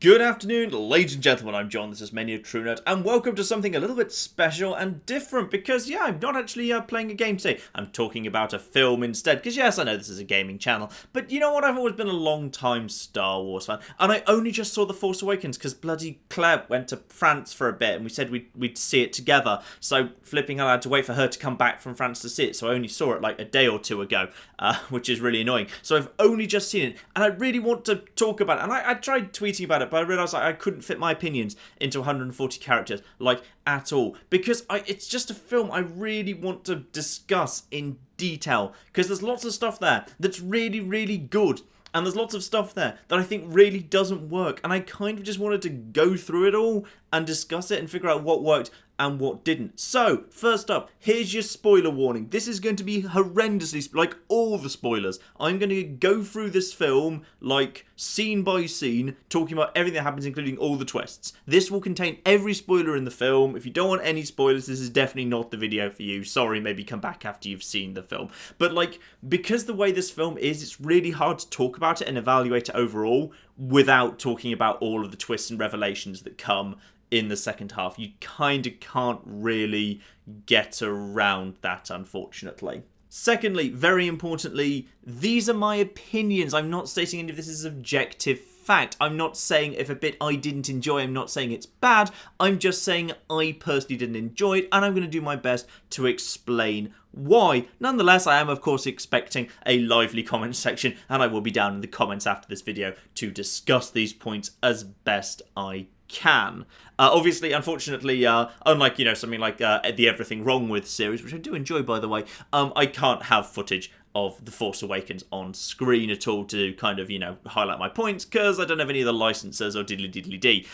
Good afternoon, ladies and gentlemen, I'm John, this is Many a True Nerd, and welcome to something a little bit special and different, because, I'm not actually playing a game today. I'm talking about a film instead, because yes, I know this is a gaming channel, but you know what, I've always been a long-time Star Wars fan, and I only just saw The Force Awakens, because bloody Claire went to France for a bit, and we said we'd see it together, so flipping hell, I had to wait for her to come back from France to see it, so I only saw it like a day or two ago, which is really annoying. So I've only just seen it, and I really want to talk about it, and I tried tweeting about it, but I realised I couldn't fit my opinions into 140 characters, at all. Because it's just a film I really want to discuss in detail. Because there's lots of stuff there that's really, really good. And there's lots of stuff there that I think really doesn't work. And I kind of just wanted to go through it all and discuss it and figure out what worked and what didn't. So, first up, here's your spoiler warning. This is going to be horrendously, like all the spoilers. I'm going to go through this film, scene by scene, talking about everything that happens, including all the twists. This will contain every spoiler in the film. If you don't want any spoilers, this is definitely not the video for you. Sorry, maybe come back after you've seen the film. But, because the way this film is, it's really hard to talk about it and evaluate it overall without talking about all of the twists and revelations that come in the second half. You kind of can't really get around that, unfortunately. Secondly, very importantly, these are my opinions. I'm not stating any of this as objective fact. I'm not saying if a bit I didn't enjoy, I'm not saying it's bad. I'm just saying I personally didn't enjoy it, and I'm going to do my best to explain why. Nonetheless, I am of course expecting a lively comment section, and I will be down in the comments after this video to discuss these points as best I can. Obviously, unfortunately, unlike, something like the Everything Wrong With series, which I do enjoy, by the way, I can't have footage of The Force Awakens on screen at all to kind of, highlight my points, because I don't have any of the licenses or diddly-diddly-dee.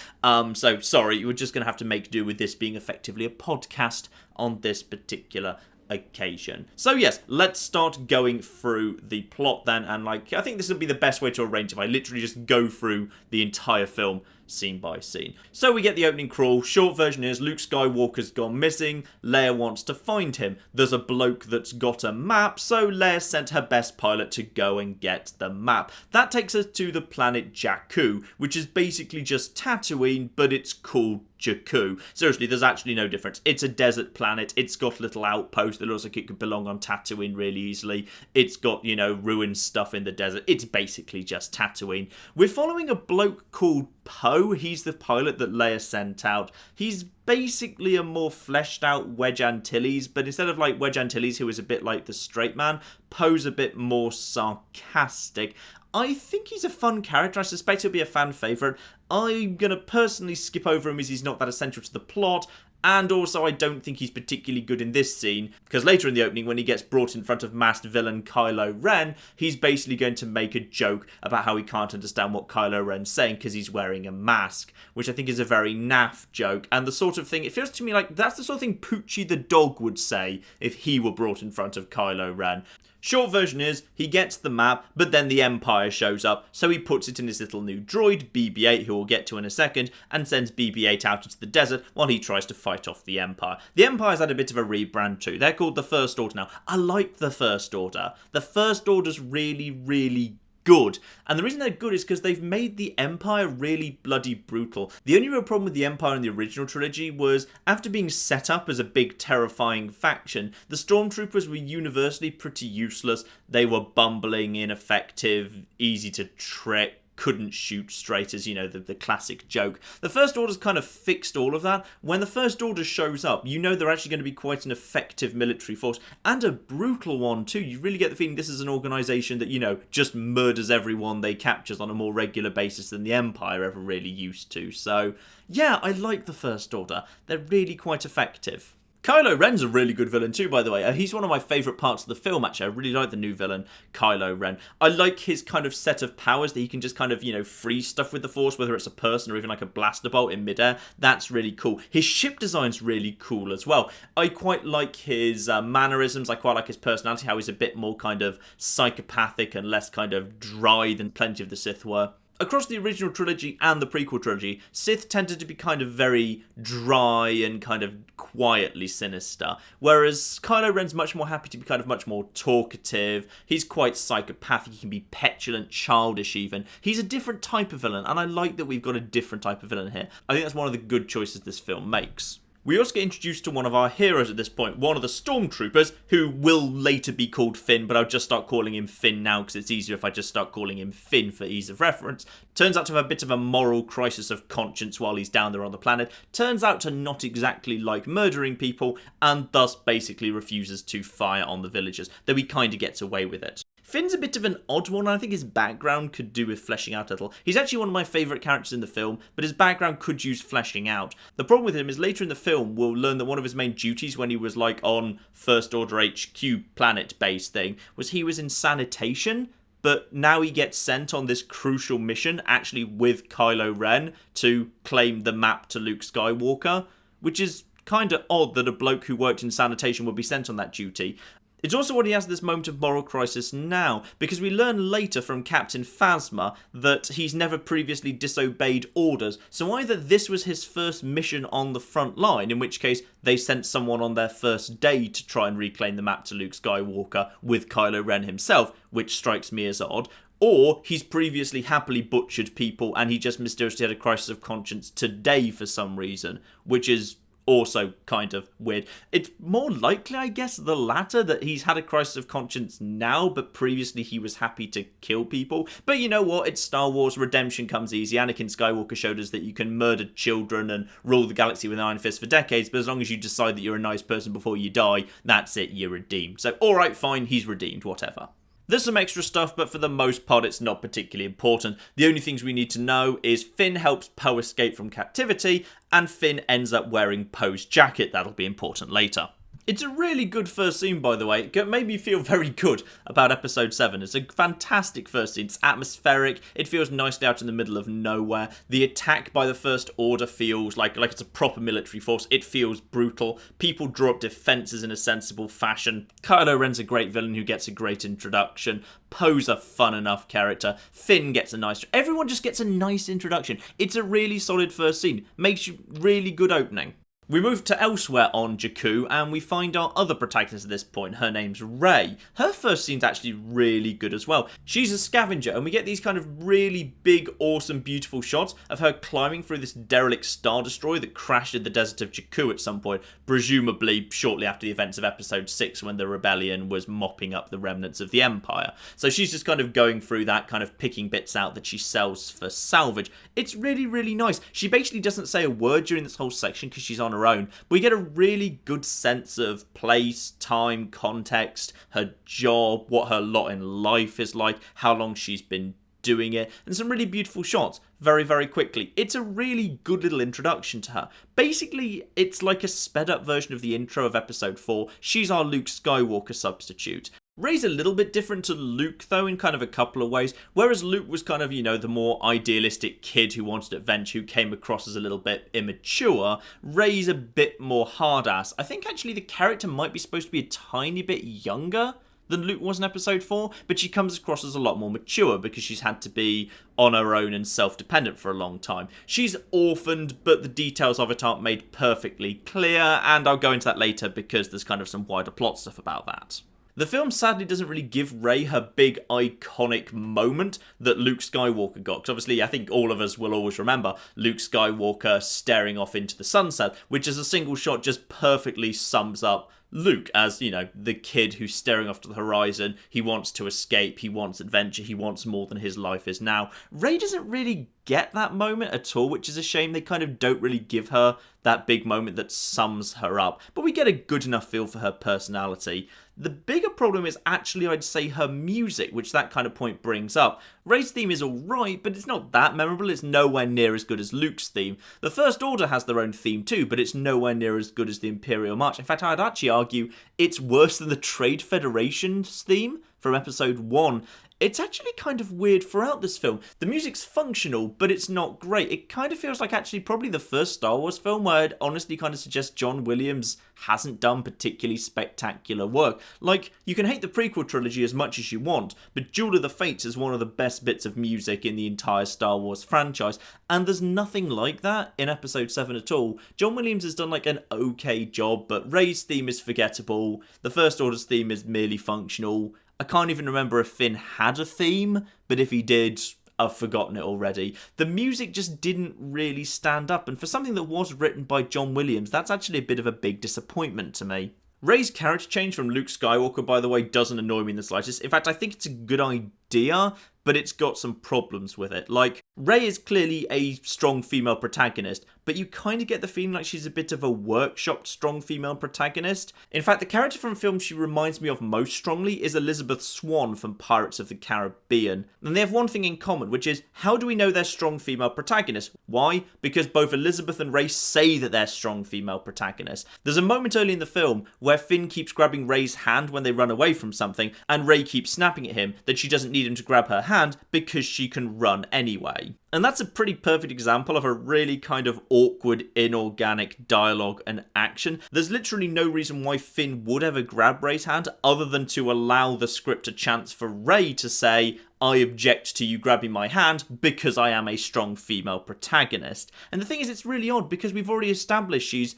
So, sorry, we're just going to have to make do with this being effectively a podcast on this particular occasion. So yes, let's start going through the plot then, and I think this would be the best way to arrange if I literally just go through the entire film scene by scene. So we get the opening crawl. Short version is Luke Skywalker's gone missing. Leia wants to find him. There's a bloke that's got a map, so Leia sent her best pilot to go and get the map. That takes us to the planet Jakku, which is basically just Tatooine, but it's called Jakku. Seriously, there's actually no difference. It's a desert planet. It's got little outposts that looks like it could belong on Tatooine really easily. It's got, ruined stuff in the desert. It's basically just Tatooine. We're following a bloke called Poe. He's the pilot that Leia sent out. He's basically a more fleshed out Wedge Antilles, but instead of Wedge Antilles, who is a bit like the straight man, Poe's a bit more sarcastic. I think he's a fun character. I suspect he'll be a fan favourite. I'm going to personally skip over him as he's not that essential to the plot. And also, I don't think he's particularly good in this scene, because later in the opening, when he gets brought in front of masked villain Kylo Ren, he's basically going to make a joke about how he can't understand what Kylo Ren's saying because he's wearing a mask, which I think is a very naff joke, and the sort of thing, it feels to me like that's the sort of thing Poochie the dog would say if he were brought in front of Kylo Ren. Short version is, he gets the map, but then the Empire shows up, so he puts it in his little new droid, BB-8, who we'll get to in a second, and sends BB-8 out into the desert while he tries to fight off the Empire. The Empire's had a bit of a rebrand too. They're called the First Order now. I like the First Order. The First Order's really, really good. And the reason they're good is because they've made the Empire really bloody brutal. The only real problem with the Empire in the original trilogy was, after being set up as a big terrifying faction, the Stormtroopers were universally pretty useless. They were bumbling, ineffective, easy to trick, couldn't shoot straight, as the classic joke. The First Order's kind of fixed all of that. When the First Order shows up, they're actually going to be quite an effective military force, and a brutal one too. You really get the feeling this is an organisation that, just murders everyone they captures on a more regular basis than the Empire ever really used to. So, yeah, I like the First Order. They're really quite effective. Kylo Ren's a really good villain too, by the way. He's one of my favourite parts of the film, actually. I really like the new villain, Kylo Ren. I like his kind of set of powers that he can just kind of, freeze stuff with the Force, whether it's a person or even like a blaster bolt in midair. That's really cool. His ship design's really cool as well. I quite like his mannerisms. I quite like his personality, how he's a bit more kind of psychopathic and less kind of dry than plenty of the Sith were. Across the original trilogy and the prequel trilogy, Sith tended to be kind of very dry and kind of quietly sinister, whereas Kylo Ren's much more happy to be kind of much more talkative. He's quite psychopathic, he can be petulant, childish even. He's a different type of villain, and I like that we've got a different type of villain here. I think that's one of the good choices this film makes. We also get introduced to one of our heroes at this point, one of the stormtroopers, who will later be called Finn, but I'll just start calling him Finn now because it's easier if I just start calling him Finn for ease of reference. Turns out to have a bit of a moral crisis of conscience while he's down there on the planet. Turns out to not exactly like murdering people, and thus basically refuses to fire on the villagers, though he kind of gets away with it. Finn's a bit of an odd one, and I think his background could do with fleshing out a little. He's actually one of my favourite characters in the film, but his background could use fleshing out. The problem with him is later in the film, we'll learn that one of his main duties when he was like on First Order HQ planet base thing, was he was in sanitation, but now he gets sent on this crucial mission, actually with Kylo Ren, to claim the map to Luke Skywalker, which is kind of odd that a bloke who worked in sanitation would be sent on that duty. It's also what he has this moment of moral crisis now, because we learn later from Captain Phasma that he's never previously disobeyed orders, so either this was his first mission on the front line, in which case they sent someone on their first day to try and reclaim the map to Luke Skywalker with Kylo Ren himself, which strikes me as odd, or he's previously happily butchered people and he just mysteriously had a crisis of conscience today for some reason, which is also kind of weird. It's more likely, I guess, the latter, that he's had a crisis of conscience now, but previously he was happy to kill people. But you know what? It's Star Wars. Redemption comes easy. Anakin Skywalker showed us that you can murder children and rule the galaxy with an iron fist for decades, but as long as you decide that you're a nice person before you die, that's it, you're redeemed. So, alright, fine, he's redeemed, whatever. There's some extra stuff, but for the most part it's not particularly important. The only things we need to know is Finn helps Poe escape from captivity, and Finn ends up wearing Poe's jacket. That'll be important later. It's a really good first scene, by the way. It made me feel very good about Episode 7. It's a fantastic first scene. It's atmospheric. It feels nicely out in the middle of nowhere. The attack by the First Order feels like it's a proper military force. It feels brutal. People draw up defences in a sensible fashion. Kylo Ren's a great villain who gets a great introduction. Poe's a fun enough character. Finn gets a nice... Everyone just gets a nice introduction. It's a really solid first scene. Makes you really good opening. We move to elsewhere on Jakku, and we find our other protagonist at this point. Her name's Rey. Her first scene's actually really good as well. She's a scavenger, and we get these kind of really big, awesome, beautiful shots of her climbing through this derelict Star Destroyer that crashed in the desert of Jakku at some point, presumably shortly after the events of Episode 6 when the rebellion was mopping up the remnants of the Empire. So she's just kind of going through that, kind of picking bits out that she sells for salvage. It's really, really nice. She basically doesn't say a word during this whole section because she's on her own, but we get a really good sense of place, time, context, her job, what her lot in life is like, how long she's been doing it, and some really beautiful shots very, very quickly. It's a really good little introduction to her. Basically, it's like a sped up version of the intro of Episode 4. She's our Luke Skywalker substitute. Rey's a little bit different to Luke, though, in kind of a couple of ways. Whereas Luke was kind of, you know, the more idealistic kid who wanted adventure, who came across as a little bit immature, Rey's a bit more hard-ass. I think, actually, the character might be supposed to be a tiny bit younger than Luke was in Episode 4, but she comes across as a lot more mature because she's had to be on her own and self-dependent for a long time. She's orphaned, but the details of it aren't made perfectly clear, and I'll go into that later because there's kind of some wider plot stuff about that. The film sadly doesn't really give Rey her big iconic moment that Luke Skywalker got, because obviously I think all of us will always remember Luke Skywalker staring off into the sunset, which as a single shot just perfectly sums up Luke as, you know, the kid who's staring off to the horizon. He wants to escape, he wants adventure, he wants more than his life is now. Rey doesn't really get that moment at all, which is a shame. They kind of don't really give her that big moment that sums her up, but we get a good enough feel for her personality. The bigger problem is actually, I'd say, her music, which that kind of point brings up. Rey's theme is alright, but it's not that memorable. It's nowhere near as good as Luke's theme. The First Order has their own theme too, but it's nowhere near as good as the Imperial March. In fact, I'd actually argue it's worse than the Trade Federation's theme from Episode 1. it's actually kind of weird throughout this film. The music's functional, but it's not great. It kind of feels like actually probably the first Star Wars film where I'd honestly kind of suggest John Williams hasn't done particularly spectacular work. Like, you can hate the prequel trilogy as much as you want, but Duel of the Fates is one of the best bits of music in the entire Star Wars franchise, and there's nothing like that in Episode 7 at all. John Williams has done like an okay job, but Rey's theme is forgettable, the First Order's theme is merely functional. I can't even remember if Finn had a theme, but if he did, I've forgotten it already. The music just didn't really stand up, and for something that was written by John Williams, that's actually a bit of a big disappointment to me. Rey's character change from Luke Skywalker, by the way, doesn't annoy me in the slightest. In fact, I think it's a good idea, but it's got some problems with it. Like, Rey is clearly a strong female protagonist, but you kind of get the feeling like she's a bit of a workshopped strong female protagonist. In fact, the character from film she reminds me of most strongly is Elizabeth Swann from Pirates of the Caribbean. And they have one thing in common, which is, how do we know they're strong female protagonists? Why? Because both Elizabeth and Rey say that they're strong female protagonists. There's a moment early in the film where Finn keeps grabbing Rey's hand when they run away from something, and Rey keeps snapping at him that she doesn't need him to grab her hand because she can run anyway. And that's a pretty perfect example of a really kind of awkward, inorganic dialogue and action. There's literally no reason why Finn would ever grab Rey's hand other than to allow the script a chance for Rey to say, I object to you grabbing my hand because I am a strong female protagonist. And the thing is, it's really odd because we've already established she's,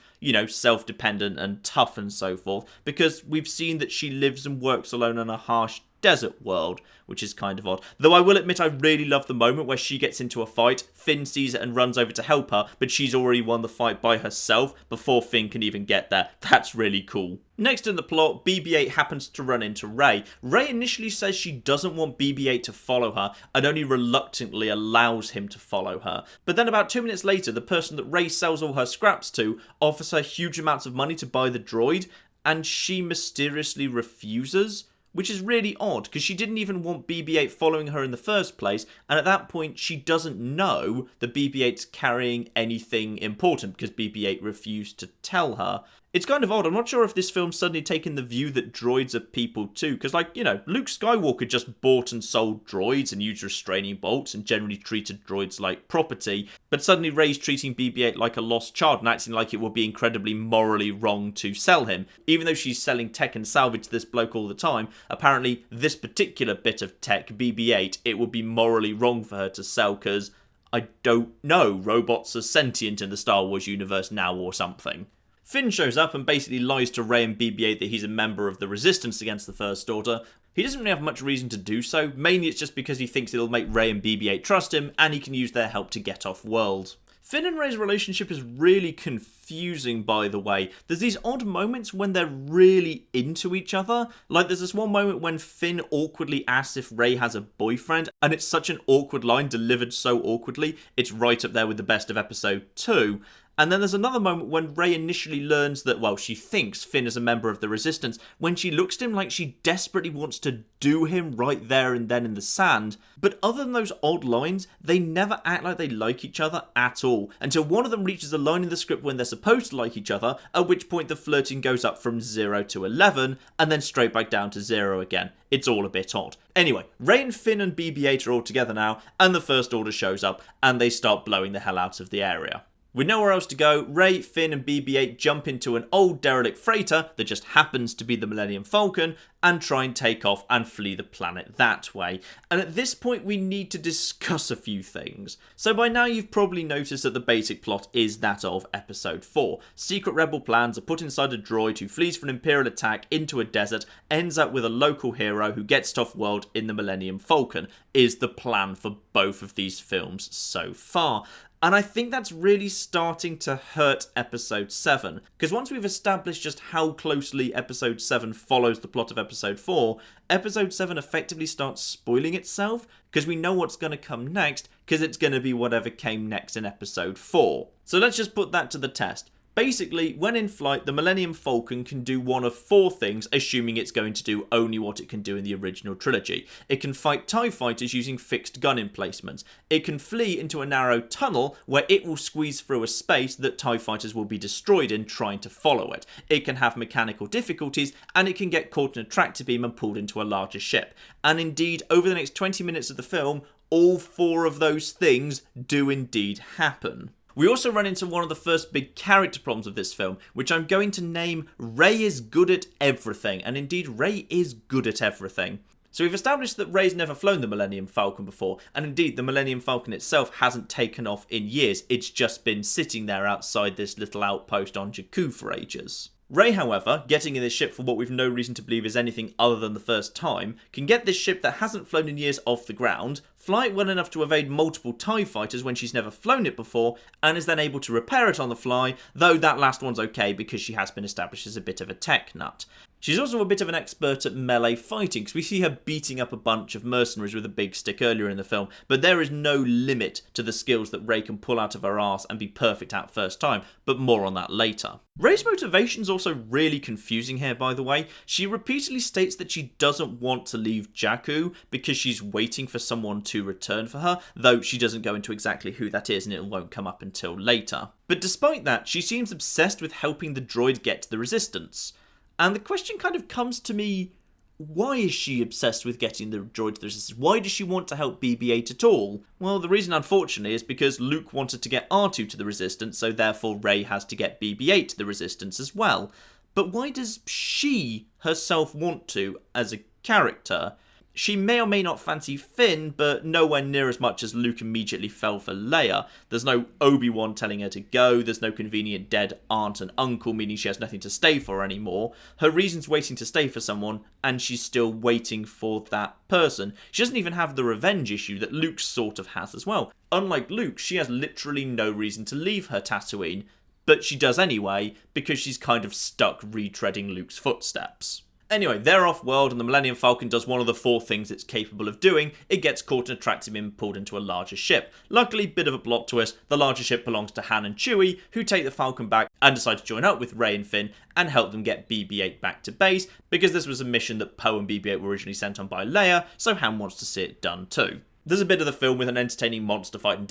self-dependent and tough and so forth, because we've seen that she lives and works alone in a harsh desert world, which is kind of odd. Though I will admit I really love the moment where she gets into a fight, Finn sees it and runs over to help her, but she's already won the fight by herself before Finn can even get there. That's really cool. Next in the plot, BB-8 happens to run into Rey. Rey initially says she doesn't want BB-8 to follow her and only reluctantly allows him to follow her. But then about 2 minutes later, the person that Rey sells all her scraps to offers her huge amounts of money to buy the droid, and she mysteriously refuses. Which is really odd, because she didn't even want BB-8 following her in the first place, and at that point she doesn't know that BB-8's carrying anything important, because BB-8 refused to tell her. It's kind of odd. I'm not sure if this film's suddenly taken the view that droids are people too, because Luke Skywalker just bought and sold droids and used restraining bolts and generally treated droids like property, but suddenly Rey's treating BB-8 like a lost child and acting like it would be incredibly morally wrong to sell him. Even though she's selling tech and salvage to this bloke all the time, apparently this particular bit of tech, BB-8, it would be morally wrong for her to sell because, I don't know, robots are sentient in the Star Wars universe now or something. Finn shows up and basically lies to Rey and BB-8 that he's a member of the Resistance against the First Order. He doesn't really have much reason to do so, mainly it's just because he thinks it'll make Rey and BB-8 trust him, and he can use their help to get off-world. Finn and Rey's relationship is really confusing, by the way. There's these odd moments when they're really into each other. Like, there's this one moment when Finn awkwardly asks if Rey has a boyfriend, and it's such an awkward line, delivered so awkwardly, it's right up there with the best of Episode 2. And then there's another moment when Rey initially learns that, she thinks Finn is a member of the Resistance, when she looks at him like she desperately wants to do him right there and then in the sand. But other than those odd lines, they never act like they like each other at all, until one of them reaches a line in the script when they're supposed to like each other, at which point the flirting goes up from 0 to 11, and then straight back down to 0 again. It's all a bit odd. Anyway, Rey and Finn and BB-8 are all together now, and the First Order shows up, and they start blowing the hell out of the area. With nowhere else to go, Rey, Finn and BB-8 jump into an old derelict freighter that just happens to be the Millennium Falcon and try and take off and flee the planet that way. And at this point we need to discuss a few things. So by now you've probably noticed that the basic plot is that of Episode 4. Secret rebel plans are put inside a droid who flees from an Imperial attack into a desert, ends up with a local hero who gets off-world in the Millennium Falcon, is the plan for both of these films so far. And I think that's really starting to hurt Episode 7. Because once we've established just how closely Episode 7 follows the plot of Episode 4, Episode 7 effectively starts spoiling itself, because we know what's going to come next, because it's going to be whatever came next in Episode 4. So let's just put that to the test. Basically, when in flight, the Millennium Falcon can do one of 4 things, assuming it's going to do only what it can do in the original trilogy. It can fight TIE fighters using fixed gun emplacements. It can flee into a narrow tunnel where it will squeeze through a space that TIE fighters will be destroyed in trying to follow it. It can have mechanical difficulties, and it can get caught in a tractor beam and pulled into a larger ship. And indeed, over the next 20 minutes of the film, all 4 of those things do indeed happen. We also run into one of the first big character problems of this film, which I'm going to name Rey is good at everything, and indeed Rey is good at everything. So we've established that Rey's never flown the Millennium Falcon before, and indeed the Millennium Falcon itself hasn't taken off in years, it's just been sitting there outside this little outpost on Jakku for ages. Rey, however, getting in this ship for what we've no reason to believe is anything other than the first time, can get this ship that hasn't flown in years off the ground, fly it well enough to evade multiple TIE fighters when she's never flown it before, and is then able to repair it on the fly, though that last one's okay because she has been established as a bit of a tech nut. She's also a bit of an expert at melee fighting, because we see her beating up a bunch of mercenaries with a big stick earlier in the film, but there is no limit to the skills that Rey can pull out of her arse and be perfect at first time, but more on that later. Rey's motivation's also really confusing here, by the way. She repeatedly states that she doesn't want to leave Jakku because she's waiting for someone to return for her, though she doesn't go into exactly who that is and it won't come up until later. But despite that, she seems obsessed with helping the droid get to the Resistance. And the question kind of comes to me, why is she obsessed with getting the droid to the Resistance? Why does she want to help BB-8 at all? Well, the reason, unfortunately, is because Luke wanted to get R2 to the Resistance, so therefore Rey has to get BB-8 to the Resistance as well. But why does she herself want to, as a character? She may or may not fancy Finn, but nowhere near as much as Luke immediately fell for Leia. There's no Obi-Wan telling her to go, there's no convenient dead aunt and uncle, meaning she has nothing to stay for anymore. Her reason's waiting to stay for someone, and she's still waiting for that person. She doesn't even have the revenge issue that Luke sort of has as well. Unlike Luke, she has literally no reason to leave her Tatooine, but she does anyway, because she's kind of stuck retreading Luke's footsteps. Anyway, they're off-world, and the Millennium Falcon does one of the 4 things it's capable of doing. It gets caught in a tractor beam and pulled into a larger ship. Luckily, bit of a plot twist, the larger ship belongs to Han and Chewie, who take the Falcon back and decide to join up with Rey and Finn and help them get BB-8 back to base, because this was a mission that Poe and BB-8 were originally sent on by Leia, so Han wants to see it done too. There's a bit of the film with an entertaining monster fight and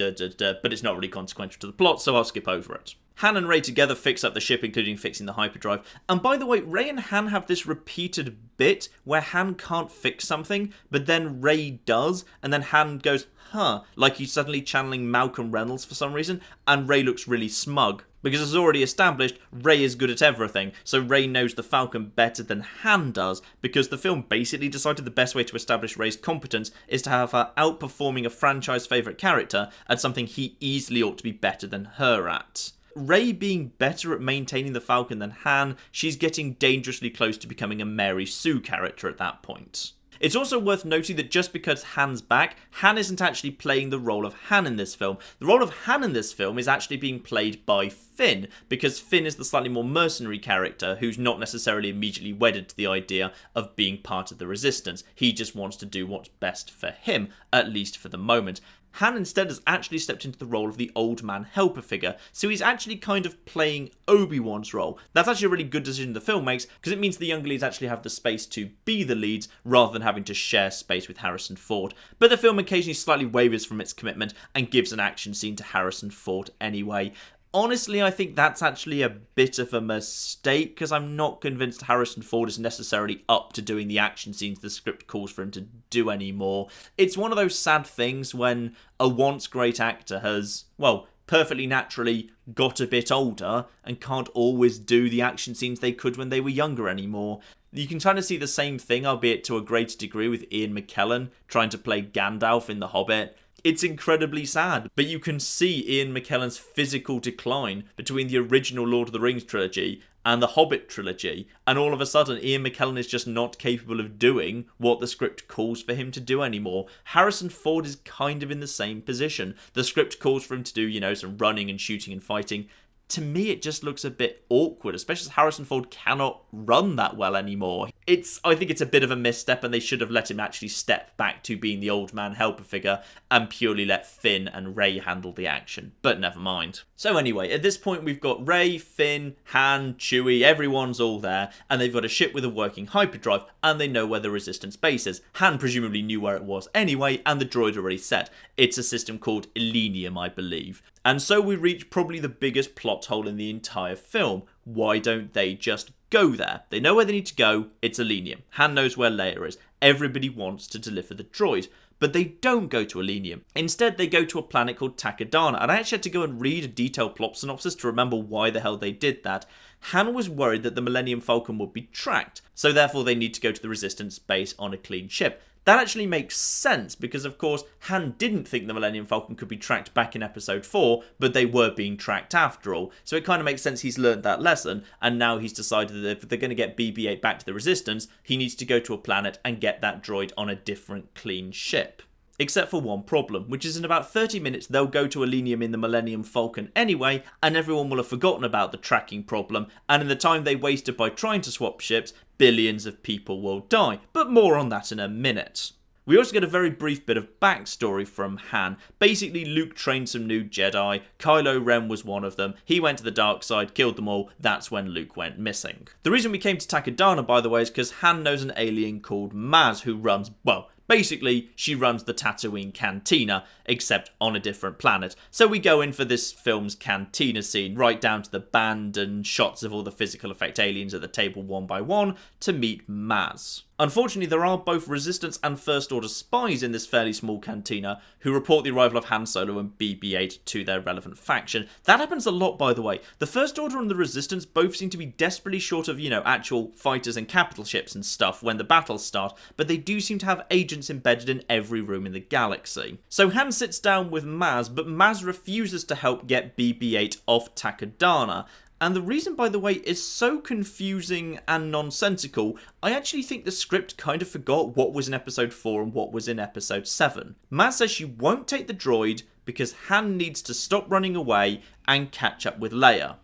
but it's not really consequential to the plot, so I'll skip over it. Han and Rey together fix up the ship, including fixing the hyperdrive. And by the way, Rey and Han have this repeated bit where Han can't fix something, but then Rey does, and then Han goes, huh, like he's suddenly channeling Malcolm Reynolds for some reason, and Rey looks really smug. Because as already established, Rey is good at everything, so Rey knows the Falcon better than Han does, because the film basically decided the best way to establish Rey's competence is to have her outperforming a franchise favourite character at something he easily ought to be better than her at. Rey being better at maintaining the Falcon than Han, she's getting dangerously close to becoming a Mary Sue character at that point. It's also worth noting that just because Han's back, Han isn't actually playing the role of Han in this film. The role of Han in this film is actually being played by Finn, because Finn is the slightly more mercenary character who's not necessarily immediately wedded to the idea of being part of the Resistance. He just wants to do what's best for him, at least for the moment. Han instead has actually stepped into the role of the old man helper figure, so he's actually kind of playing Obi-Wan's role. That's actually a really good decision the film makes, because it means the younger leads actually have the space to be the leads, rather than having to share space with Harrison Ford. But the film occasionally slightly wavers from its commitment, and gives an action scene to Harrison Ford anyway. Honestly, I think that's actually a bit of a mistake, because I'm not convinced Harrison Ford is necessarily up to doing the action scenes the script calls for him to do anymore. It's one of those sad things when a once great actor has, well, perfectly naturally got a bit older and can't always do the action scenes they could when they were younger anymore. You can kind of see the same thing, albeit to a greater degree, with Ian McKellen trying to play Gandalf in The Hobbit. It's incredibly sad, but you can see Ian McKellen's physical decline between the original Lord of the Rings trilogy and the Hobbit trilogy, and all of a sudden Ian McKellen is just not capable of doing what the script calls for him to do anymore. Harrison Ford is kind of in the same position. The script calls for him to do, some running and shooting and fighting. To me, it just looks a bit awkward, especially as Harrison Ford cannot run that well anymore. I think it's a bit of a misstep, and they should have let him actually step back to being the old man helper figure and purely let Finn and Rey handle the action. But never mind. So anyway, at this point we've got Rey, Finn, Han, Chewie, everyone's all there, and they've got a ship with a working hyperdrive, and they know where the Resistance base is. Han presumably knew where it was anyway, and the droid already said. It's a system called Elenium, I believe. And so we reach probably the biggest plot hole in the entire film. Why don't they just go there? They know where they need to go. It's Elenium. Han knows where Leia is. Everybody wants to deliver the droid. But they don't go to Elenium. Instead, they go to a planet called Takodana. And I actually had to go and read a detailed plot synopsis to remember why the hell they did that. Han was worried that the Millennium Falcon would be tracked. So therefore, they need to go to the Resistance base on a clean ship. That actually makes sense because, of course, Han didn't think the Millennium Falcon could be tracked back in Episode 4, but they were being tracked after all. So it kind of makes sense he's learned that lesson, and now he's decided that if they're going to get BB-8 back to the Resistance, he needs to go to a planet and get that droid on a different, clean ship. Except for one problem, which is in about 30 minutes they'll go to Elenium in the Millennium Falcon anyway, and everyone will have forgotten about the tracking problem, and in the time they wasted by trying to swap ships, billions of people will die. But more on that in a minute. We also get a very brief bit of backstory from Han. Basically, Luke trained some new Jedi. Kylo Ren was one of them. He went to the dark side, killed them all. That's when Luke went missing. The reason we came to Takodana, by the way, is because Han knows an alien called Maz who runs, well, basically, she runs the Tatooine Cantina, except on a different planet. So we go in for this film's cantina scene, right down to the band and shots of all the physical effect aliens at the table one by one, to meet Maz. Unfortunately, there are both Resistance and First Order spies in this fairly small cantina who report the arrival of Han Solo and BB-8 to their relevant faction. That happens a lot, by the way. The First Order and the Resistance both seem to be desperately short of, actual fighters and capital ships and stuff when the battles start, but they do seem to have agents embedded in every room in the galaxy. So Han sits down with Maz, but Maz refuses to help get BB-8 off Takodana. And the reason, by the way, is so confusing and nonsensical, I actually think the script kind of forgot what was in Episode 4 and what was in Episode 7. Maz says she won't take the droid because Han needs to stop running away and catch up with Leia.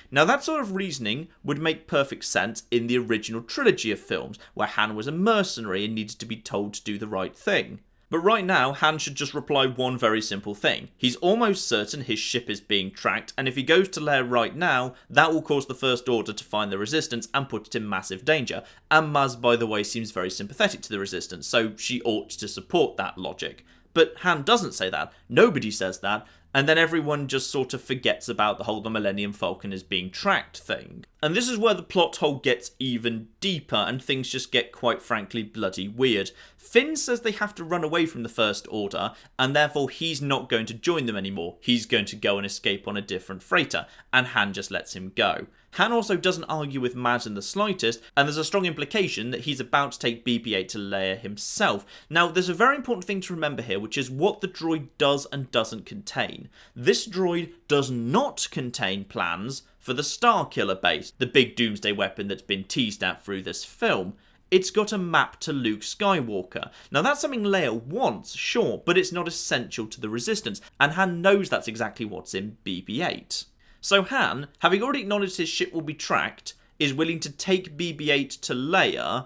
Now that sort of reasoning would make perfect sense in the original trilogy of films, where Han was a mercenary and needed to be told to do the right thing. But right now, Han should just reply one very simple thing. He's almost certain his ship is being tracked, and if he goes to Leia right now, that will cause the First Order to find the Resistance and put it in massive danger. And Maz, by the way, seems very sympathetic to the Resistance, so she ought to support that logic. But Han doesn't say that, nobody says that, and then everyone just sort of forgets about the whole the Millennium Falcon is being tracked thing. And this is where the plot hole gets even deeper and things just get quite frankly bloody weird. Finn says they have to run away from the First Order and therefore he's not going to join them anymore. He's going to go and escape on a different freighter, and Han just lets him go. Han also doesn't argue with Maz in the slightest, and there's a strong implication that he's about to take BB-8 to Leia himself. Now, there's a very important thing to remember here, which is what the droid does and doesn't contain. This droid does not contain plans for the Starkiller base, the big doomsday weapon that's been teased at through this film. It's got a map to Luke Skywalker. Now that's something Leia wants, sure, but it's not essential to the Resistance, and Han knows that's exactly what's in BB-8. So Han, having already acknowledged his ship will be tracked, is willing to take BB-8 to Leia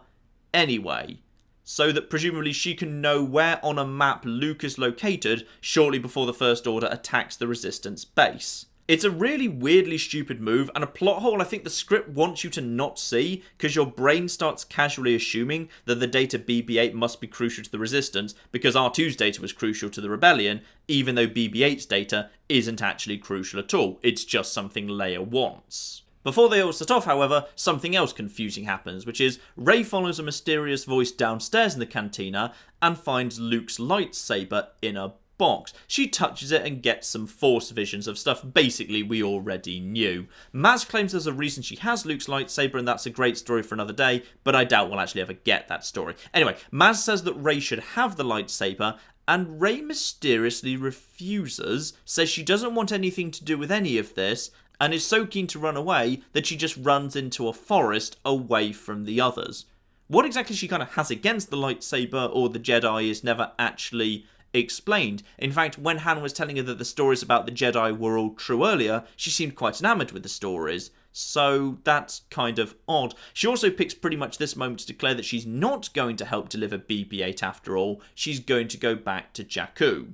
anyway, so that presumably she can know where on a map Luke is located shortly before the First Order attacks the Resistance base. It's a really weirdly stupid move, and a plot hole I think the script wants you to not see, because your brain starts casually assuming that the data BB-8 must be crucial to the Resistance, because R2's data was crucial to the Rebellion, even though BB-8's data isn't actually crucial at all. It's just something Leia wants. Before they all set off, however, something else confusing happens, which is Rey follows a mysterious voice downstairs in the cantina and finds Luke's lightsaber in a box. She touches it and gets some Force visions of stuff basically we already knew. Maz claims there's a reason she has Luke's lightsaber, and that's a great story for another day, but I doubt we'll actually ever get that story. Anyway, Maz says that Rey should have the lightsaber, and Rey mysteriously refuses, says she doesn't want anything to do with any of this, and is so keen to run away that she just runs into a forest away from the others. What exactly she kind of has against the lightsaber or the Jedi is never actually explained. In fact, when Han was telling her that the stories about the Jedi were all true earlier, she seemed quite enamoured with the stories. So that's kind of odd. She also picks pretty much this moment to declare that she's not going to help deliver BB-8 after all. She's going to go back to Jakku.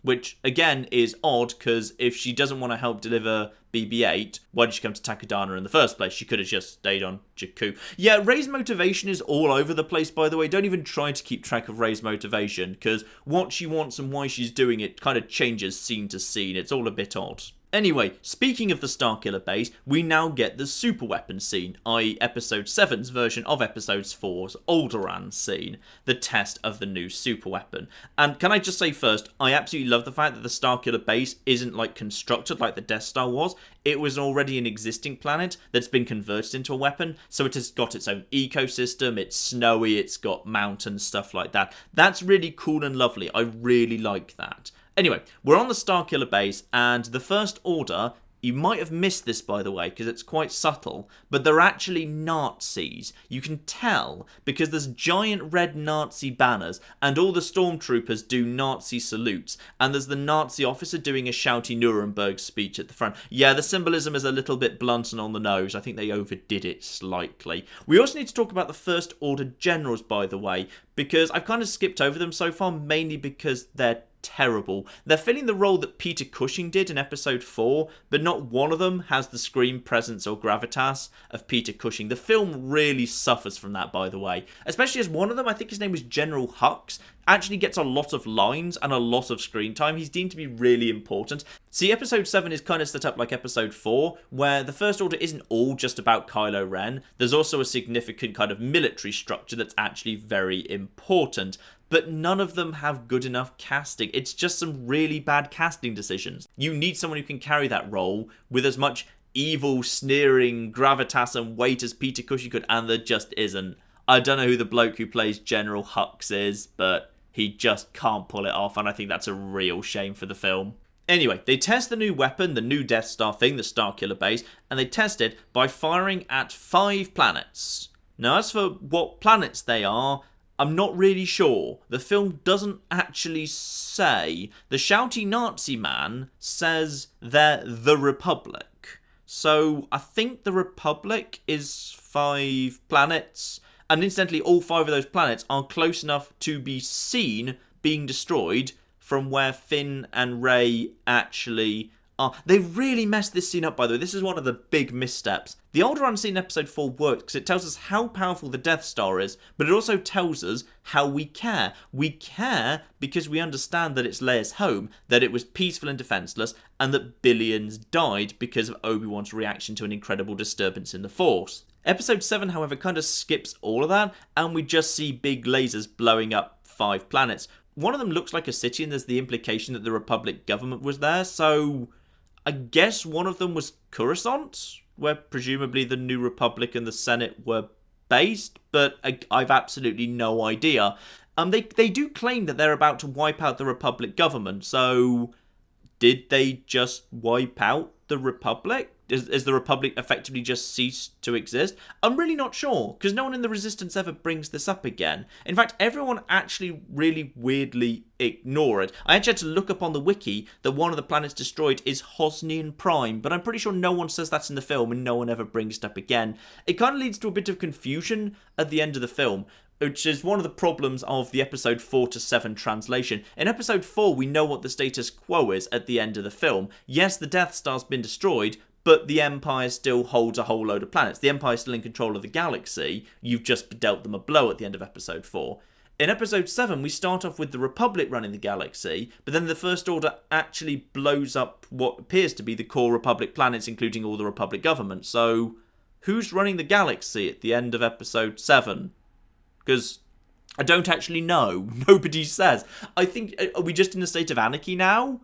Which, again, is odd, because if she doesn't want to help deliver BB-8, why did she come to Takodana in the first place? She could have just stayed on Jakku. Yeah, Rey's motivation is all over the place, by the way. Don't even try to keep track of Rey's motivation, because what she wants and why she's doing it kind of changes scene to scene. It's all a bit odd. Anyway, speaking of the Starkiller base, we now get the super weapon scene, i.e. Episode 7's version of Episode 4's Alderaan scene, the test of the new super weapon. And can I just say first, I absolutely love the fact that the Starkiller base isn't like constructed like the Death Star was. It was already an existing planet that's been converted into a weapon, so it has got its own ecosystem, it's snowy, it's got mountains, stuff like that. That's really cool and lovely. I really like that. Anyway, we're on the Starkiller base, and the First Order, you might have missed this by the way, because it's quite subtle, but they're actually Nazis. You can tell, because there's giant red Nazi banners, and all the stormtroopers do Nazi salutes, and there's the Nazi officer doing a shouty Nuremberg speech at the front. Yeah, the symbolism is a little bit blunt and on the nose. I think they overdid it slightly. We also need to talk about the First Order generals, by the way, because I've kind of skipped over them so far, mainly because they're terrible. They're filling the role that Peter Cushing did in Episode 4, but not one of them has the screen presence or gravitas of Peter Cushing. The film really suffers from that, by the way. Especially as one of them, I think his name was General Hux, actually gets a lot of lines and a lot of screen time. He's deemed to be really important. See, Episode 7 is kind of set up like Episode 4, where the First Order isn't all just about Kylo Ren. There's also a significant kind of military structure that's actually very important. But none of them have good enough casting. It's just some really bad casting decisions. You need someone who can carry that role with as much evil, sneering, gravitas and weight as Peter Cushing could, and there just isn't. I don't know who the bloke who plays General Hux is, but he just can't pull it off, and I think that's a real shame for the film. Anyway, they test the new weapon, the new Death Star thing, the Starkiller base, and they test it by firing at 5 planets. Now, as for what planets they are, I'm not really sure. The film doesn't actually say. The shouty Nazi man says they're the Republic. So I think the Republic is 5 planets. And incidentally, all 5 of those planets are close enough to be seen being destroyed from where Finn and Rey actually are. They really messed this scene up, by the way. This is one of the big missteps. The Alderaan scene in Episode 4 works because it tells us how powerful the Death Star is, but it also tells us how we care. We care because we understand that it's Leia's home, that it was peaceful and defenseless, and that billions died because of Obi-Wan's reaction to an incredible disturbance in the Force. Episode 7, however, kind of skips all of that, and we just see big lasers blowing up 5 planets. One of them looks like a city, and there's the implication that the Republic government was there, so I guess one of them was Coruscant, where presumably the New Republic and the Senate were based, but I've absolutely no idea. They do claim that they're about to wipe out the Republic government, so did they just wipe out the Republic? Is the Republic effectively just ceased to exist? I'm really not sure, because no one in the Resistance ever brings this up again. In fact, everyone actually really weirdly ignore it. I actually had to look up on the wiki that one of the planets destroyed is Hosnian Prime, but I'm pretty sure no one says that's in the film and no one ever brings it up again. It kind of leads to a bit of confusion at the end of the film, which is one of the problems of the Episode 4 to 7 translation. In Episode 4, we know what the status quo is at the end of the film. Yes, the Death Star's been destroyed, but the Empire still holds a whole load of planets. The Empire's still in control of the galaxy. You've just dealt them a blow at the end of Episode 4. In Episode 7, we start off with the Republic running the galaxy, but then the First Order actually blows up what appears to be the core Republic planets, including all the Republic government. So, who's running the galaxy at the end of Episode 7? Because I don't actually know. Nobody says. I think, are we just in a state of anarchy now?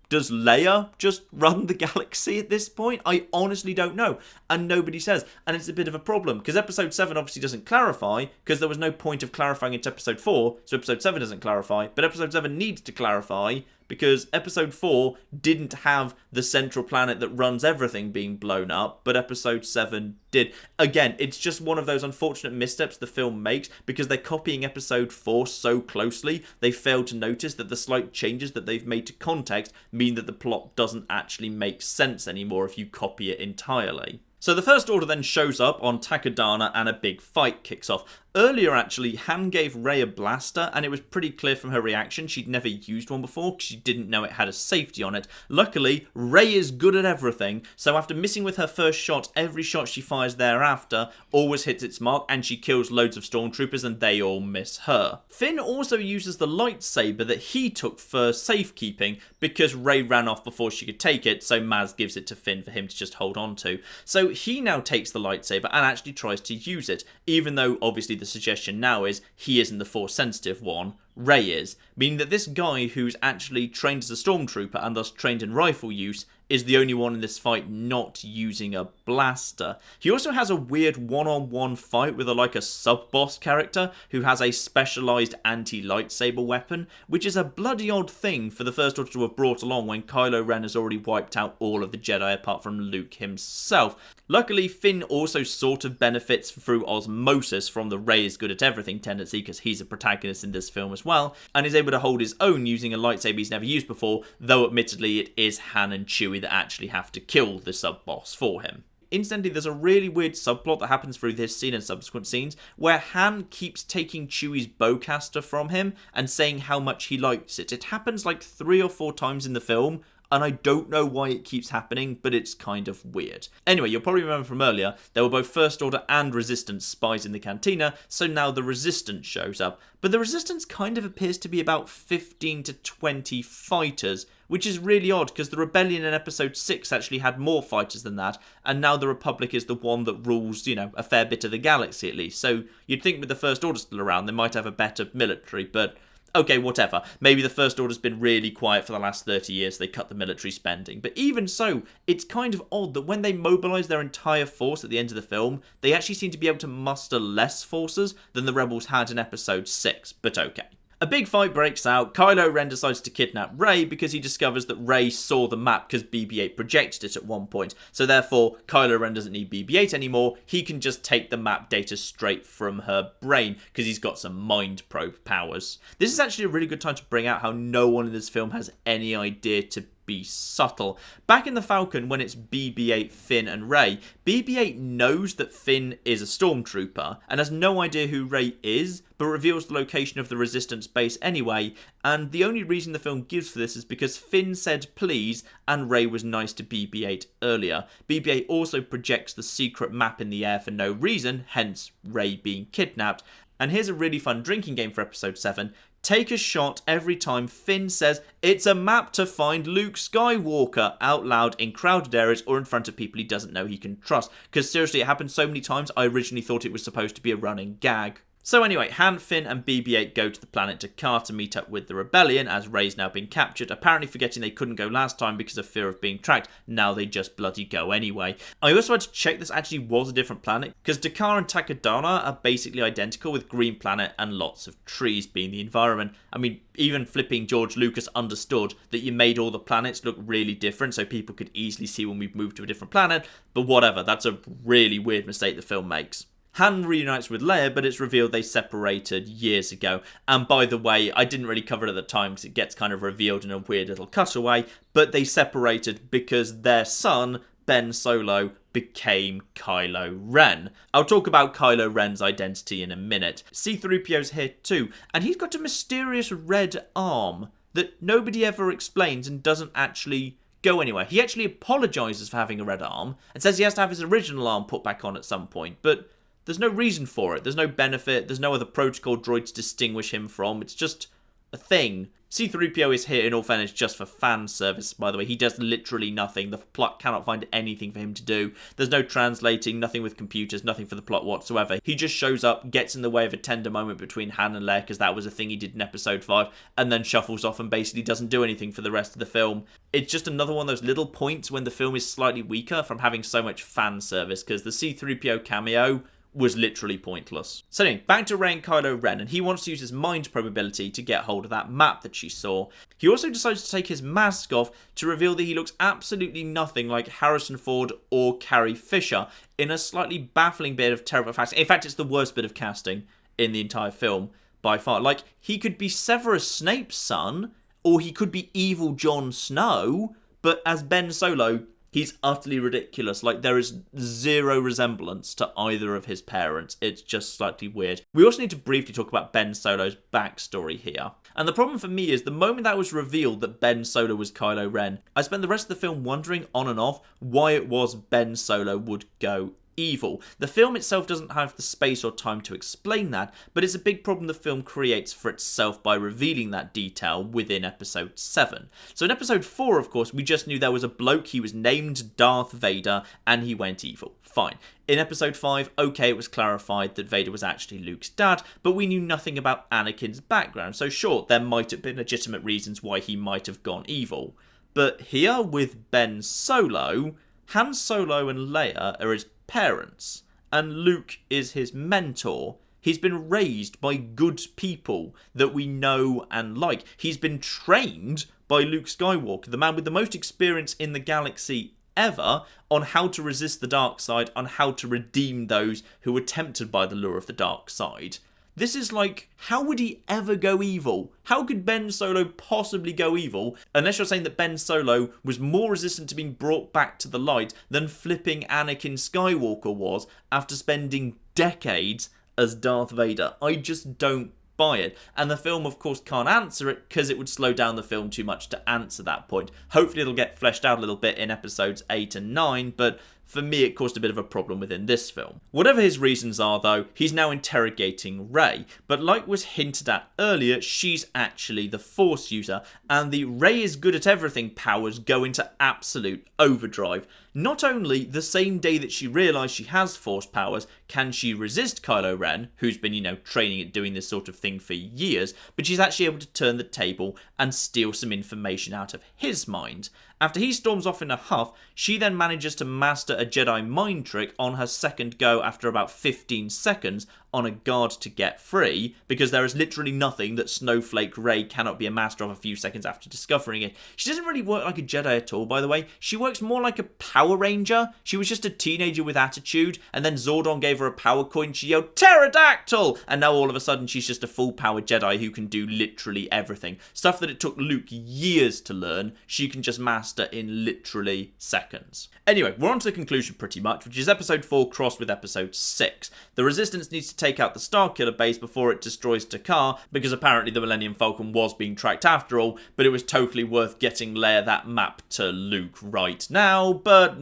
Does Leia just run the galaxy at this point? I honestly don't know. And nobody says. And it's a bit of a problem. Because Episode 7 obviously doesn't clarify. Because there was no point of clarifying it to Episode 4. So Episode 7 doesn't clarify. But Episode 7 needs to clarify. Because Episode 4 didn't have the central planet that runs everything being blown up, but Episode 7 did. Again, it's just one of those unfortunate missteps the film makes, because they're copying Episode 4 so closely, they fail to notice that the slight changes that they've made to context mean that the plot doesn't actually make sense anymore if you copy it entirely. So the First Order then shows up on Takodana and a big fight kicks off. Earlier, actually, Han gave Rey a blaster, and it was pretty clear from her reaction she'd never used one before because she didn't know it had a safety on it. Luckily, Rey is good at everything, so after missing with her first shot, every shot she fires thereafter always hits its mark, and she kills loads of stormtroopers, and they all miss her. Finn also uses the lightsaber that he took for safekeeping because Rey ran off before she could take it, so Maz gives it to Finn for him to just hold on to. So he now takes the lightsaber and actually tries to use it, even though obviously the suggestion now is he isn't the Force sensitive one, Rey is, meaning that this guy who's actually trained as a stormtrooper and thus trained in rifle use is the only one in this fight not using a blaster. He also has a weird one-on-one fight with a sub-boss character who has a specialised anti-lightsaber weapon, which is a bloody odd thing for the First Order to have brought along when Kylo Ren has already wiped out all of the Jedi apart from Luke himself. Luckily, Finn also sort of benefits through osmosis from the Rey is good at everything tendency because he's a protagonist in this film as well, and is able to hold his own using a lightsaber he's never used before, though admittedly it is Han and Chewie that actually have to kill the sub-boss for him. Incidentally, there's a really weird subplot that happens through this scene and subsequent scenes where Han keeps taking Chewie's bowcaster from him and saying how much he likes it. It happens like 3 or 4 times in the film, and I don't know why it keeps happening, but it's kind of weird. Anyway, you'll probably remember from earlier, there were both First Order and Resistance spies in the cantina, so now the Resistance shows up. But the Resistance kind of appears to be about 15 to 20 fighters, which is really odd because the Rebellion in Episode 6 actually had more fighters than that, and now the Republic is the one that rules, a fair bit of the galaxy at least. So you'd think with the First Order still around, they might have a better military, but okay, whatever. Maybe the First Order's been really quiet for the last 30 years, so they cut the military spending. But even so, it's kind of odd that when they mobilise their entire force at the end of the film, they actually seem to be able to muster less forces than the rebels had in Episode 6, but okay. A big fight breaks out. Kylo Ren decides to kidnap Rey because he discovers that Rey saw the map because BB-8 projected it at one point. So therefore, Kylo Ren doesn't need BB-8 anymore. He can just take the map data straight from her brain because he's got some mind probe powers. This is actually a really good time to bring out how no one in this film has any idea to be subtle. Back in the Falcon, when it's BB-8, Finn and Rey, BB-8 knows that Finn is a stormtrooper and has no idea who Rey is, but reveals the location of the Resistance base anyway, and the only reason the film gives for this is because Finn said please and Rey was nice to BB-8 earlier. BB-8 also projects the secret map in the air for no reason, hence Rey being kidnapped. And here's a really fun drinking game for Episode 7. Take a shot every time Finn says, "It's a map to find Luke Skywalker," out loud in crowded areas or in front of people he doesn't know he can trust. Because seriously, it happens so many times, I originally thought it was supposed to be a running gag. So anyway, Han, Finn and BB-8 go to the planet Jakar to meet up with the Rebellion as Rey's now been captured, apparently forgetting they couldn't go last time because of fear of being tracked. Now they just bloody go anyway. I also had to check this actually was a different planet, because Jakar and Takodana are basically identical with green planet and lots of trees being the environment. I mean, even flipping George Lucas understood that you made all the planets look really different so people could easily see when we've moved to a different planet, but whatever, that's a really weird mistake the film makes. Han reunites with Leia, but it's revealed they separated years ago. And by the way, I didn't really cover it at the time because it gets kind of revealed in a weird little cutaway, but they separated because their son, Ben Solo, became Kylo Ren. I'll talk about Kylo Ren's identity in a minute. C-3PO's here too, and he's got a mysterious red arm that nobody ever explains and doesn't actually go anywhere. He actually apologises for having a red arm and says he has to have his original arm put back on at some point, but there's no reason for it. There's no benefit. There's no other protocol droid to distinguish him from. It's just a thing. C-3PO is here, in all fairness, just for fan service, by the way. He does literally nothing. The plot cannot find anything for him to do. There's no translating, nothing with computers, nothing for the plot whatsoever. He just shows up, gets in the way of a tender moment between Han and Leia, because that was a thing he did in Episode 5, and then shuffles off and basically doesn't do anything for the rest of the film. It's just another one of those little points when the film is slightly weaker from having so much fan service, because the C-3PO cameo was literally pointless. So anyway, back to Rey and Kylo Ren, and he wants to use his mind probability to get hold of that map that she saw. He also decides to take his mask off to reveal that he looks absolutely nothing like Harrison Ford or Carrie Fisher in a slightly baffling bit of terrible casting. In fact, it's the worst bit of casting in the entire film by far. Like, he could be Severus Snape's son, or he could be evil Jon Snow, but as Ben Solo, He's utterly ridiculous. Like, there is zero resemblance to either of his parents. It's just slightly weird. We also need to briefly talk about Ben Solo's backstory here. And the problem for me is the moment that was revealed that Ben Solo was Kylo Ren, I spent the rest of the film wondering on and off why it was Ben Solo would go evil. The film itself doesn't have the space or time to explain that, but it's a big problem the film creates for itself by revealing that detail within episode 7. So in episode 4, of course, we just knew there was a bloke, he was named Darth Vader, and he went evil. Fine. In episode 5, okay, it was clarified that Vader was actually Luke's dad, but we knew nothing about Anakin's background, so sure, there might have been legitimate reasons why he might have gone evil. But here, with Ben Solo, Han Solo and Leia are his parents, and Luke is his mentor. He's been raised by good people that we know and like. He's been trained by Luke Skywalker, the man with the most experience in the galaxy ever, on how to resist the dark side, on how to redeem those who were tempted by the lure of the dark side. This is like, how would he ever go evil? How could Ben Solo possibly go evil? Unless you're saying that Ben Solo was more resistant to being brought back to the light than flipping Anakin Skywalker was after spending decades as Darth Vader. I just don't buy it. And the film, of course, can't answer it because it would slow down the film too much to answer that point. Hopefully it'll get fleshed out a little bit in episodes 8 and 9, but for me, it caused a bit of a problem within this film. Whatever his reasons are, though, he's now interrogating Rey. But like was hinted at earlier, she's actually the Force user, and the Rey is good at everything powers go into absolute overdrive. Not only the same day that she realised she has Force powers, can she resist Kylo Ren, who's been, training at doing this sort of thing for years, but she's actually able to turn the table and steal some information out of his mind. After he storms off in a huff, she then manages to master a Jedi mind trick on her second go after about 15 seconds on a guard to get free, because there is literally nothing that Snowflake Rey cannot be a master of a few seconds after discovering it. She doesn't really work like a Jedi at all, by the way. She works more like a Power Ranger. She was just a teenager with attitude, and then Zordon gave her a power coin, she yelled, "Pterodactyl!" And now all of a sudden she's just a full-power Jedi who can do literally everything. Stuff that it took Luke years to learn, she can just master in literally seconds. Anyway, we're on to the conclusion pretty much, which is episode 4 crossed with episode 6. The Resistance needs to take out the Starkiller base before it destroys Takar, because apparently the Millennium Falcon was being tracked after all, but it was totally worth getting Leia that map to Luke right now, but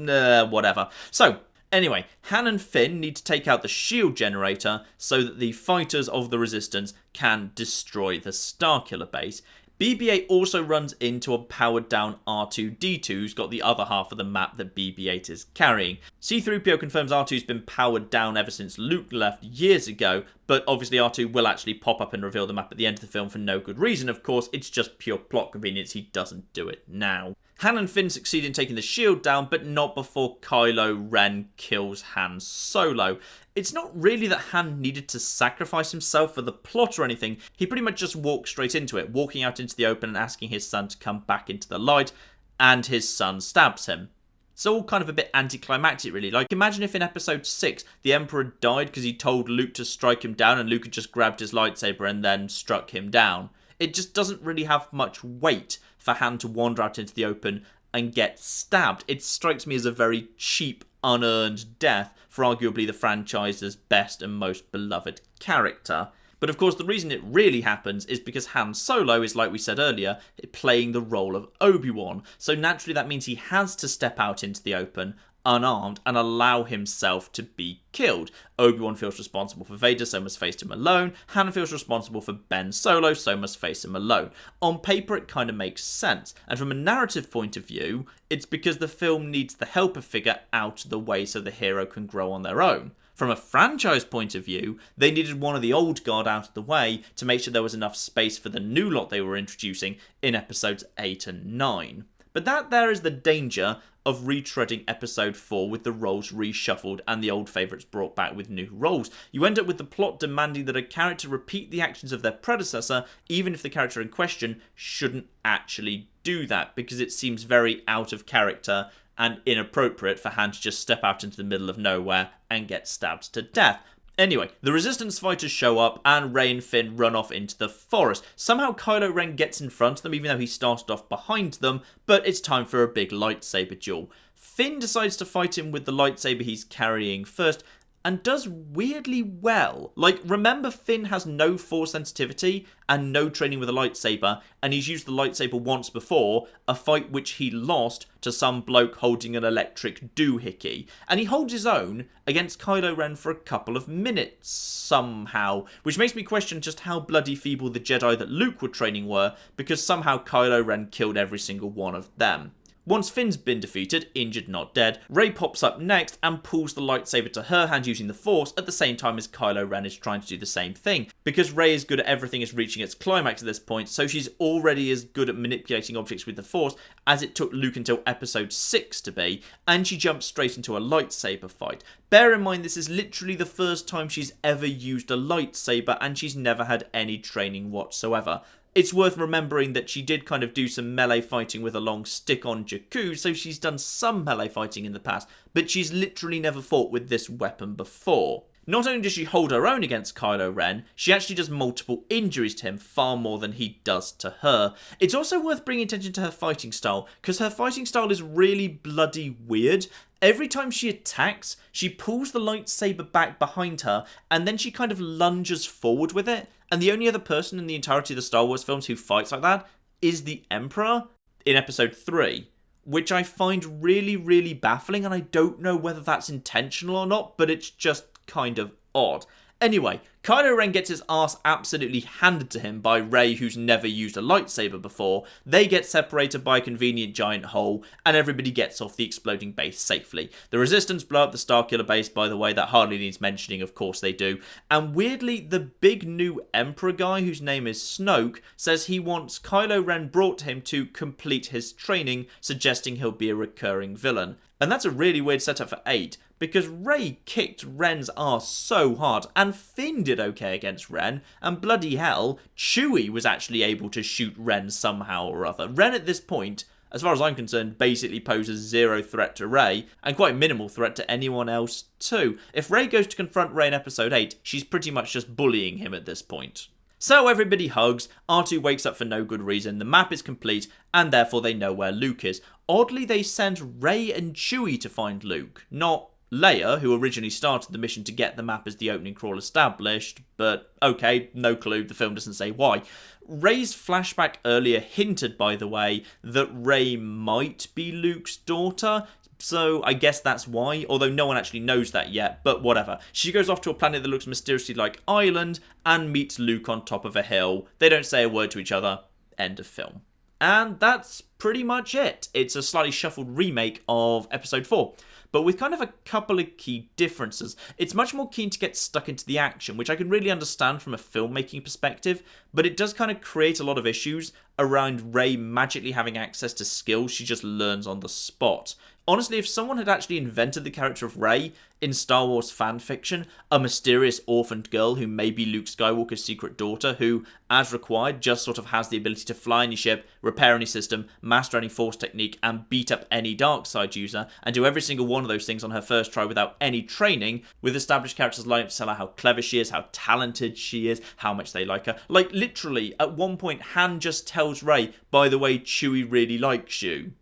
whatever. So, anyway, Han and Finn need to take out the shield generator so that the fighters of the Resistance can destroy the Starkiller base. BB-8 also runs into a powered down R2-D2 who's got the other half of the map that BB-8 is carrying. C-3PO confirms R2's been powered down ever since Luke left years ago, but obviously R2 will actually pop up and reveal the map at the end of the film for no good reason, of course. It's just pure plot convenience. He doesn't do it now. Han and Finn succeed in taking the shield down, but not before Kylo Ren kills Han Solo. It's not really that Han needed to sacrifice himself for the plot or anything. He pretty much just walked straight into it, walking out into the open and asking his son to come back into the light, and his son stabs him. It's all kind of a bit anticlimactic, really. Like, imagine if in episode 6, the Emperor died because he told Luke to strike him down, and Luke had just grabbed his lightsaber and then struck him down. It just doesn't really have much weight for Han to wander out into the open and get stabbed. It strikes me as a very cheap, unearned death for arguably the franchise's best and most beloved character. But of course, the reason it really happens is because Han Solo is, like we said earlier, playing the role of Obi-Wan. So naturally that means he has to step out into the open, unarmed, and allow himself to be killed. Obi-Wan feels responsible for Vader, so must face him alone. Han feels responsible for Ben Solo, so must face him alone. On paper, it kind of makes sense. And from a narrative point of view, it's because the film needs the helper figure out of the way so the hero can grow on their own. From a franchise point of view, they needed one of the old guard out of the way to make sure there was enough space for the new lot they were introducing in episodes 8 and 9. But that there is the danger of retreading episode 4 with the roles reshuffled and the old favourites brought back with new roles. You end up with the plot demanding that a character repeat the actions of their predecessor, even if the character in question shouldn't actually do that, because it seems very out of character and inappropriate for Han to just step out into the middle of nowhere and get stabbed to death. Anyway, the Resistance fighters show up and Rey and Finn run off into the forest. Somehow Kylo Ren gets in front of them even though he started off behind them, but it's time for a big lightsaber duel. Finn decides to fight him with the lightsaber he's carrying first, and does weirdly well. Like, remember, Finn has no force sensitivity and no training with a lightsaber, and he's used the lightsaber once before, a fight which he lost to some bloke holding an electric doohickey. And he holds his own against Kylo Ren for a couple of minutes, somehow, which makes me question just how bloody feeble the Jedi that Luke were training were, because somehow Kylo Ren killed every single one of them. Once Finn's been defeated, injured not dead, Rey pops up next and pulls the lightsaber to her hand using the Force at the same time as Kylo Ren is trying to do the same thing. Because Rey is good at everything is reaching its climax at this point, so she's already as good at manipulating objects with the Force as it took Luke until episode 6 to be, and she jumps straight into a lightsaber fight. Bear in mind this is literally the first time she's ever used a lightsaber, and she's never had any training whatsoever. It's worth remembering that she did kind of do some melee fighting with a long stick on Jakku, so she's done some melee fighting in the past, but she's literally never fought with this weapon before. Not only does she hold her own against Kylo Ren, she actually does multiple injuries to him, far more than he does to her. It's also worth bringing attention to her fighting style, because her fighting style is really bloody weird. Every time she attacks, she pulls the lightsaber back behind her, and then she kind of lunges forward with it. And the only other person in the entirety of the Star Wars films who fights like that is the Emperor in episode 3, which I find really, really baffling, and I don't know whether that's intentional or not, but it's just kind of odd. Anyway, Kylo Ren gets his ass absolutely handed to him by Rey, who's never used a lightsaber before. They get separated by a convenient giant hole, and everybody gets off the exploding base safely. The Resistance blow up the Starkiller base, by the way, that hardly needs mentioning, of course they do. And weirdly, the big new Emperor guy, whose name is Snoke, says he wants Kylo Ren brought to him to complete his training, suggesting he'll be a recurring villain. And that's a really weird setup for 8, because Rey kicked Ren's ass so hard, and Finn did okay against Ren, and bloody hell, Chewie was actually able to shoot Ren somehow or other. Ren at this point, as far as I'm concerned, basically poses zero threat to Rey, and quite minimal threat to anyone else too. If Rey goes to confront Rey in episode 8, she's pretty much just bullying him at this point. So everybody hugs, R2 wakes up for no good reason, the map is complete, and therefore they know where Luke is. Oddly, they send Rey and Chewie to find Luke, not Leia, who originally started the mission to get the map as the opening crawl established, but okay, no clue, the film doesn't say why. Rey's flashback earlier hinted, by the way, that Rey might be Luke's daughter, so I guess that's why, although no one actually knows that yet, but whatever. She goes off to a planet that looks mysteriously like Ireland and meets Luke on top of a hill. They don't say a word to each other. End of film. And that's pretty much it. It's a slightly shuffled remake of episode 4, but with kind of a couple of key differences. It's much more keen to get stuck into the action, which I can really understand from a filmmaking perspective, but it does kind of create a lot of issues around Rey magically having access to skills she just learns on the spot. Honestly, if someone had actually invented the character of Rey in Star Wars fanfiction, a mysterious orphaned girl who may be Luke Skywalker's secret daughter, who, as required, just sort of has the ability to fly any ship, repair any system, master any force technique, and beat up any dark side user, and do every single one of those things on her first try without any training, with established characters lined up to tell her how clever she is, how talented she is, how much they like her. Like, literally, at one point, Han just tells Rey, by the way, Chewie really likes you.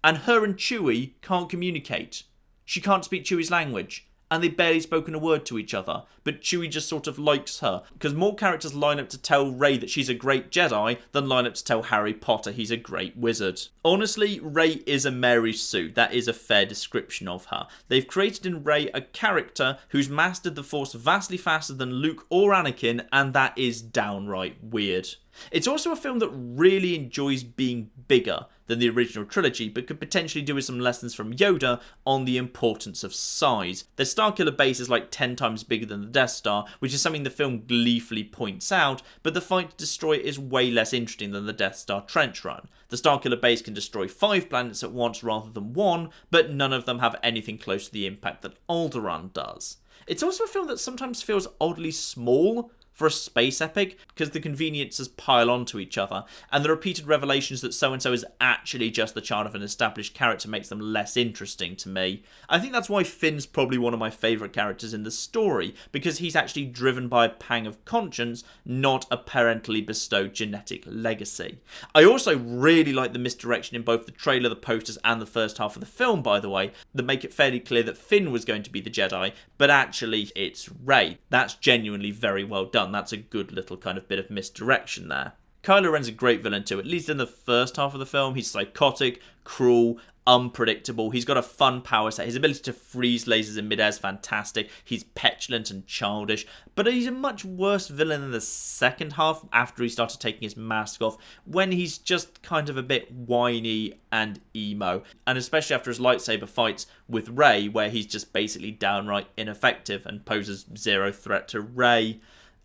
And her and Chewie can't communicate. She can't speak Chewie's language, and they barely spoken a word to each other, but Chewie just sort of likes her, because more characters line up to tell Rey that she's a great Jedi than line up to tell Harry Potter he's a great wizard. Honestly, Rey is a Mary Sue. That is a fair description of her. They've created in Rey a character who's mastered the Force vastly faster than Luke or Anakin, and that is downright weird. It's also a film that really enjoys being bigger than the original trilogy, but could potentially do with some lessons from Yoda on the importance of size. The Starkiller base is like 10 times bigger than the Death Star, which is something the film gleefully points out, but the fight to destroy it is way less interesting than the Death Star trench run. The Starkiller base can destroy 5 planets at once rather than 1, but none of them have anything close to the impact that Alderaan does. It's also a film that sometimes feels oddly small for a space epic, because the conveniences pile onto each other, and the repeated revelations that so-and-so is actually just the child of an established character makes them less interesting to me. I think that's why Finn's probably one of my favourite characters in the story, because he's actually driven by a pang of conscience, not a parentally bestowed genetic legacy. I also really like the misdirection in both the trailer, the posters, and the first half of the film, by the way, that make it fairly clear that Finn was going to be the Jedi, but actually it's Rey. That's genuinely very well done. That's a good little kind of bit of misdirection there. Kylo Ren's a great villain too, at least in the first half of the film. He's psychotic, cruel, unpredictable. He's got a fun power set. His ability to freeze lasers in midair is fantastic. He's petulant and childish, but he's a much worse villain in the second half after he started taking his mask off, when he's just kind of a bit whiny and emo, and especially after his lightsaber fights with Rey, where he's just basically downright ineffective and poses zero threat to Rey.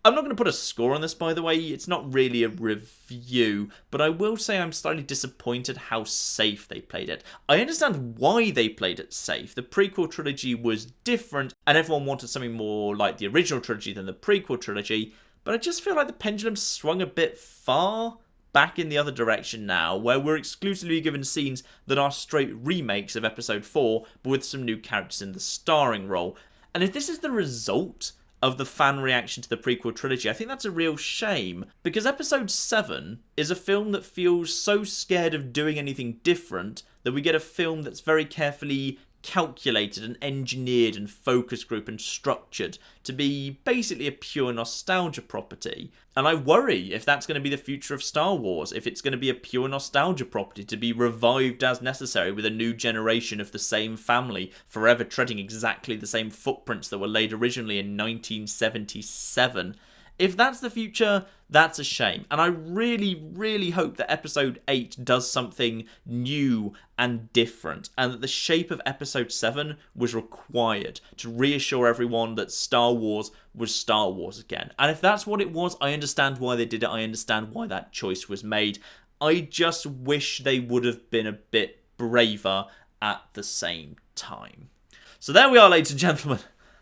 I'm not going to put a score on this, by the way. It's not really a review, but I will say I'm slightly disappointed how safe they played it. I understand why they played it safe. The prequel trilogy was different, and everyone wanted something more like the original trilogy than the prequel trilogy, but I just feel like the pendulum swung a bit far back in the other direction now, where we're exclusively given scenes that are straight remakes of Episode 4, but with some new characters in the starring role. And if this is the result of the fan reaction to the prequel trilogy, I think that's a real shame, because Episode 7 is a film that feels so scared of doing anything different that we get a film that's very carefully calculated and engineered and focus group and structured to be basically a pure nostalgia property. And I worry if that's going to be the future of Star Wars, if it's going to be a pure nostalgia property to be revived as necessary with a new generation of the same family, forever treading exactly the same footprints that were laid originally in 1977. If that's the future, that's a shame. And I really, really hope that Episode 8 does something new and different, and that the shape of Episode 7 was required to reassure everyone that Star Wars was Star Wars again. And if that's what it was, I understand why they did it. I understand why that choice was made. I just wish they would have been a bit braver at the same time. So there we are, ladies and gentlemen.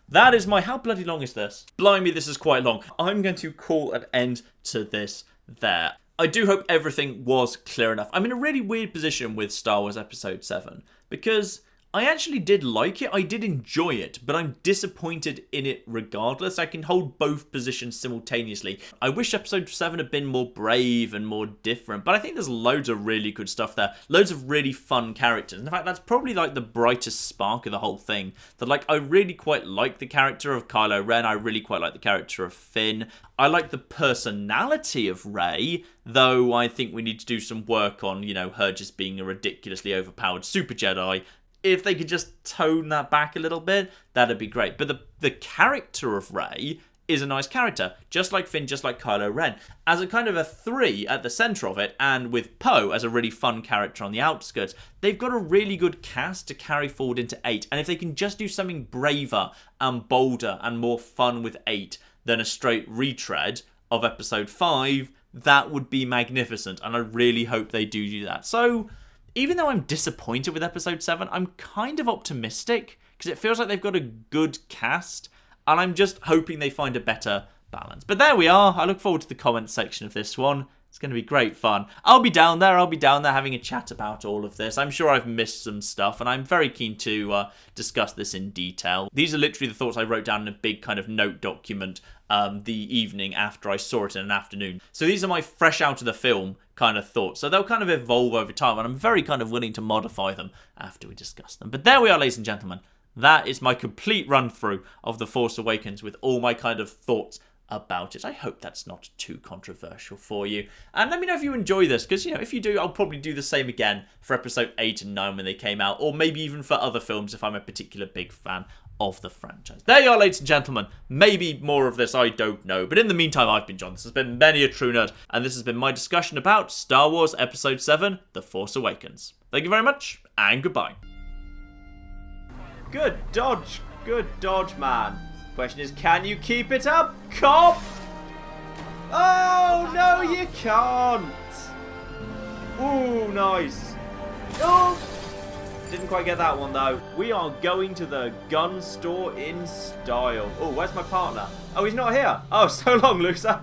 That is my... How bloody long is this? Blimey, this is quite long. I'm going to call an end to this there. I do hope everything was clear enough. I'm in a really weird position with Star Wars Episode 7, because I actually did like it, I did enjoy it, but I'm disappointed in it regardless. I can hold both positions simultaneously. I wish Episode 7 had been more brave and more different, but I think there's loads of really good stuff there. Loads of really fun characters. In fact, that's probably like the brightest spark of the whole thing. That, like, I really quite like the character of Kylo Ren. I really quite like the character of Finn. I like the personality of Rey, though I think we need to do some work on, you know, her just being a ridiculously overpowered super Jedi. If they could just tone that back a little bit, that'd be great. But the character of Rey is a nice character, just like Finn, just like Kylo Ren, as a kind of a 3 at the centre of it, and with Poe as a really fun character on the outskirts. They've got a really good cast to carry forward into 8, and if they can just do something braver and bolder and more fun with 8 than a straight retread of Episode 5, that would be magnificent, and I really hope they do that. So, even though I'm disappointed with Episode 7, I'm kind of optimistic, because it feels like they've got a good cast, and I'm just hoping they find a better balance. But there we are. I look forward to the comments section of this one. It's going to be great fun. I'll be down there having a chat about all of this. I'm sure I've missed some stuff, and I'm very keen to discuss this in detail. These are literally the thoughts I wrote down in a big kind of note document the evening after I saw it in an afternoon. So these are my fresh out of the film kind of thoughts. So they'll kind of evolve over time, and I'm very kind of willing to modify them after we discuss them. But there we are, ladies and gentlemen. That is my complete run through of The Force Awakens with all my kind of thoughts about it. I hope that's not too controversial for you. And let me know if you enjoy this, because, you know, if you do, I'll probably do the same again for Episode 8 and 9 when they came out, or maybe even for other films if I'm a particular big fan of the franchise. There you are, ladies and gentlemen. Maybe more of this, I don't know. But in the meantime, I've been John. This has been Many a True Nerd, and this has been my discussion about Star Wars Episode 7, The Force Awakens. Thank you very much, and goodbye. Good dodge, man. Question is, can you keep it up, cop? Oh, no, you can't. Ooh, nice. Oh. Didn't quite get that one, though. We are going to the gun store in style. Oh, where's my partner? Oh, he's not here. Oh, so long, loser.